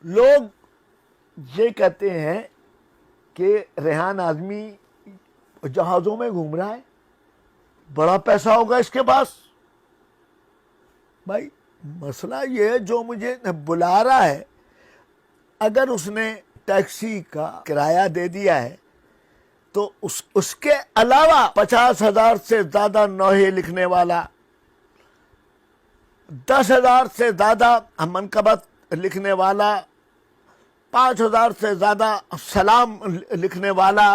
لوگ یہ کہتے ہیں کہ ریحان اعظمی جہازوں میں گھوم رہا ہے، بڑا پیسہ ہوگا اس کے پاس. بھائی مسئلہ یہ ہے، جو مجھے بلا رہا ہے اگر اس نے ٹیکسی کا کرایہ دے دیا ہے تو اس کے علاوہ 50,000 سے زیادہ نوحے لکھنے والا، 10,000 سے زیادہ منقبت لکھنے والا، 5,000 سے زیادہ سلام لکھنے والا،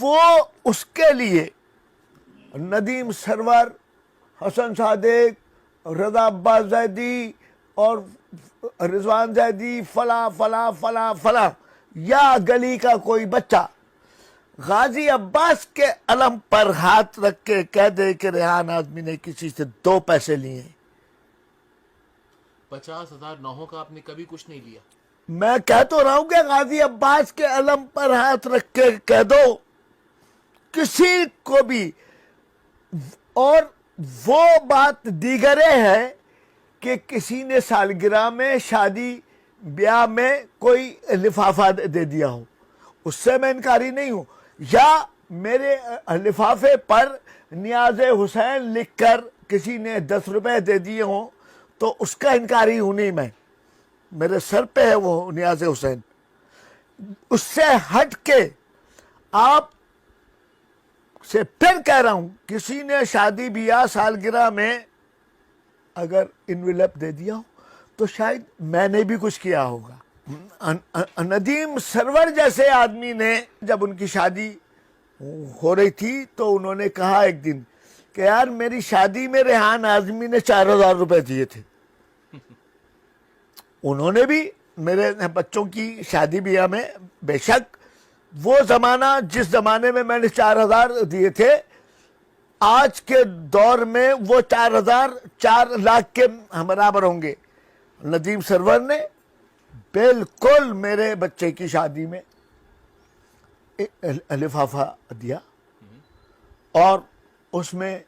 وہ اس کے لیے ندیم سرور، حسن صادق، رضا عباس زیدی اور رضوان زیدی، فلاں فلاں فلاں فلاں، یا گلی کا کوئی بچہ غازی عباس کے علم پر ہاتھ رکھ کے کہہ دے کہ ریحان اعظمی نے کسی سے 2 پیسے لیے. 50,000 نوحوں کا آپ نے کبھی کچھ نہیں لیا. میں کہہ تو رہا ہوں کہ غازی عباس کے علم پر ہاتھ رکھ کے کہہ دو کسی کو بھی. اور وہ بات دیگرے ہے کہ کسی نے سالگرہ میں، شادی بیاہ میں کوئی لفافہ دے دیا ہو، اس سے میں انکاری نہیں ہوں، یا میرے لفافے پر نیاز حسین لکھ کر کسی نے 10 روپے دے دیے ہوں تو اس کا انکاری ہوں نہیں میں، میرے سر پہ ہے وہ نیاز حسین. اس سے ہٹ کے آپ سے پھر کہہ رہا ہوں، کسی نے شادی بیاہ سالگرہ میں اگر انویلپ دے دیا ہو تو شاید میں نے بھی کچھ کیا ہوگا. ندیم سرور جیسے آدمی نے جب ان کی شادی ہو رہی تھی تو انہوں نے کہا ایک دن کہ یار میری شادی میں ریحان اعظمی نے 4,000 روپے دیے تھے. انہوں نے بھی میرے بچوں کی شادی بیاہ میں، بے شک وہ زمانہ جس زمانے میں نے 4,000 دیے تھے، آج کے دور میں وہ 4,000 4 لاکھ کے برابر ہوں گے. ندیم سرور نے بالکل میرے بچے کی شادی میں لفافہ دیا اور اس میں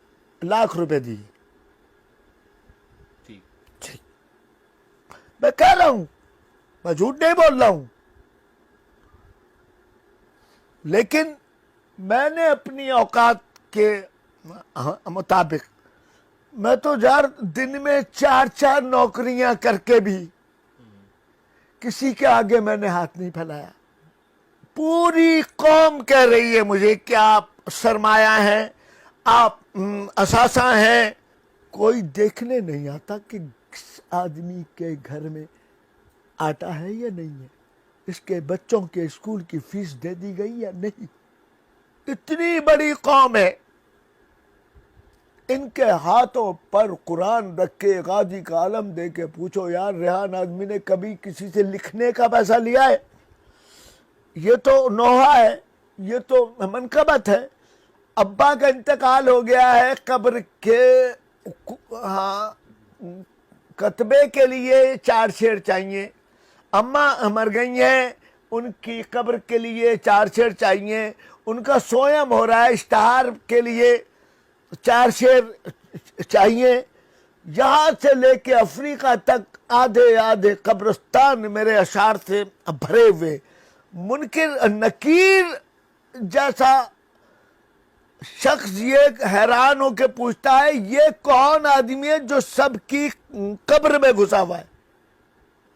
لاکھ روپے دیے. ٹھیک. میں کہہ رہا ہوں، میں جھوٹ نہیں بول رہا ہوں، لیکن میں نے اپنی اوقات کے مطابق، میں تو یار دن میں 4 نوکریاں کر کے بھی کسی کے آگے میں نے ہاتھ نہیں پھیلایا. پوری قوم کہہ رہی ہے مجھے کہ آپ سرمایہ ہیں، آپ اثاثہ ہیں. کوئی دیکھنے نہیں آتا کہ کس آدمی کے گھر میں آٹا ہے یا نہیں ہے، اس کے بچوں کے اسکول کی فیس دے دی گئی یا نہیں. اتنی بڑی قوم ہے، ان کے ہاتھوں پر قرآن رکھ کے غازی کا علم دے کے پوچھو یار ریحان اعظمی نے کبھی کسی سے لکھنے کا پیسہ لیا ہے؟ یہ تو نوحہ ہے، یہ تو منقبت ہے. ابا کا انتقال ہو گیا ہے، قبر کے کتبے کے لیے 4 شعر چاہیے. اماں مر گئی ہیں، ان کی قبر کے لیے 4 شعر چاہیے. ان کا سویم ہو رہا ہے، اشتہار کے لیے 4 شعر چاہیے. یہاں سے لے کے افریقہ تک آدھے آدھے قبرستان میرے اشعار سے بھرے ہوئے. منکر نکیر جیسا شخص یہ حیران ہو کے پوچھتا ہے یہ کون آدمی ہے جو سب کی قبر میں گھسا ہوا ہے.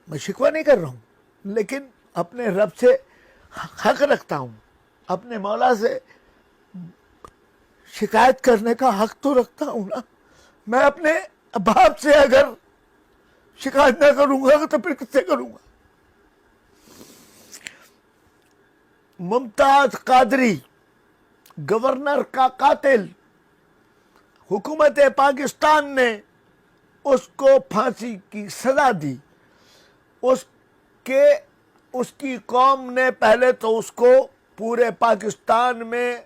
میں شکوہ نہیں کر رہا ہوں، لیکن اپنے رب سے حق رکھتا ہوں، اپنے مولا سے شکایت کرنے کا حق تو رکھتا ہوں نا. میں اپنے باپ سے اگر شکایت نہ کروں گا تو پھر کس سے کروں گا؟ ممتاز قادری، گورنر کا قاتل، حکومت پاکستان نے اس کو پھانسی کی سزا دی. اس کی قوم نے پہلے تو اس کو پورے پاکستان میں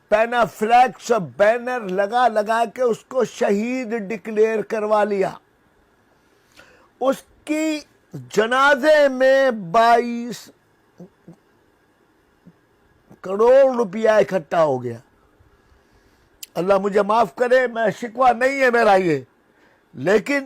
پینا فلیکس بینر لگا لگا کے اس کو شہید ڈکلیئر کروا لیا. اس کی جنازے میں 22 کروڑ روپیہ اکٹھا ہو گیا. اللہ مجھے معاف کرے، میں شکوہ نہیں ہے میرا یہ، لیکن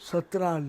17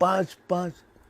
5-5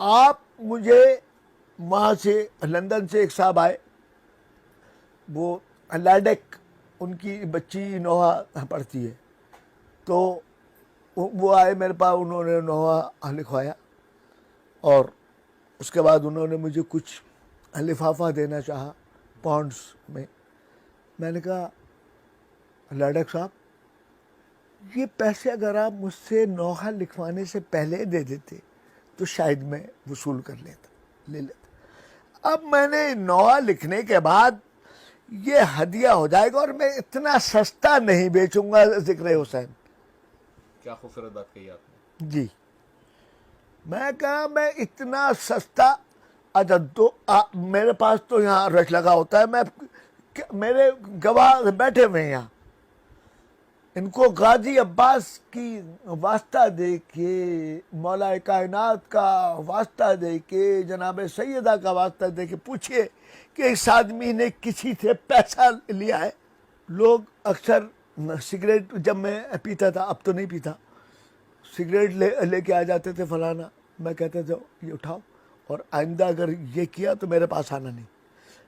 آپ مجھے وہاں سے لندن سے ایک صاحب آئے, وہ لیڈک ان کی بچی نوحہ پڑھتی ہے, تو وہ آئے میرے پاس, انہوں نے نوحہ لکھوایا اور اس کے بعد انہوں نے مجھے کچھ لفافہ دینا چاہا پاؤنڈس میں. میں نے کہا لیڈک صاحب یہ پیسے اگر آپ مجھ سے نوحہ لکھوانے سے پہلے دے دیتے تو شاید میں وصول کر لے لیتا. اب میں نے نوحہ لکھنے کے بعد یہ ہدیہ ہو جائے گا اور میں اتنا سستا نہیں بیچوں گا ذکر حسین. کیا خوبصورت بات کہی آپ نے. جی میں کہا میں اتنا سستا, اچھا تو میرے پاس تو یہاں رش لگا ہوتا ہے, میرے گواہ بیٹھے ہوئے ہیں یہاں, ان کو غازی عباس کی واسطہ دے کے, مولا کائنات کا واسطہ دے کے, جناب سیدہ کا واسطہ دے کے پوچھئے کہ اس آدمی نے کسی سے پیسہ لیا ہے. لوگ اکثر سگریٹ, جب میں پیتا تھا, اب تو نہیں پیتا, سگریٹ لے کے آ جاتے تھے فلانا, میں کہتا تھا یہ اٹھاؤ اور آئندہ اگر یہ کیا تو میرے پاس آنا نہیں.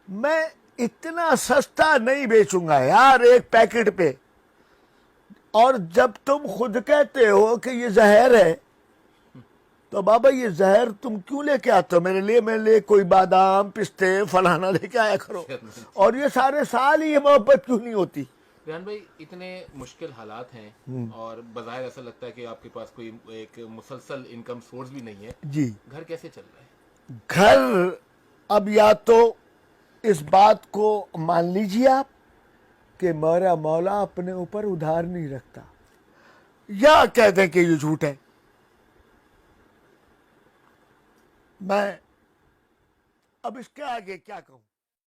میں اتنا سستا نہیں بیچوں گا یار ایک پیکٹ پہ. اور جب تم خود کہتے ہو کہ یہ زہر ہے تو بابا یہ زہر تم کیوں لے کے آتے ہو میرے لیے کوئی بادام پستے فلانا لے کے آیا کرو, اور یہ سارے سال ہی یہ محبت کیوں نہیں ہوتی. ریحان بھائی اتنے مشکل حالات ہیں اور بظاہر ایسا لگتا ہے کہ آپ کے پاس کوئی ایک مسلسل انکم سورس بھی نہیں ہے. جی گھر کیسے چل رہا ہے؟ گھر اب یا تو اس بات کو مان لیجیے آپ کہ میرا مولا اپنے اوپر ادھار نہیں رکھتا, یا کہہ دیں کہ یہ جھوٹ ہے. میں اب اس کے آگے کیا کہوں.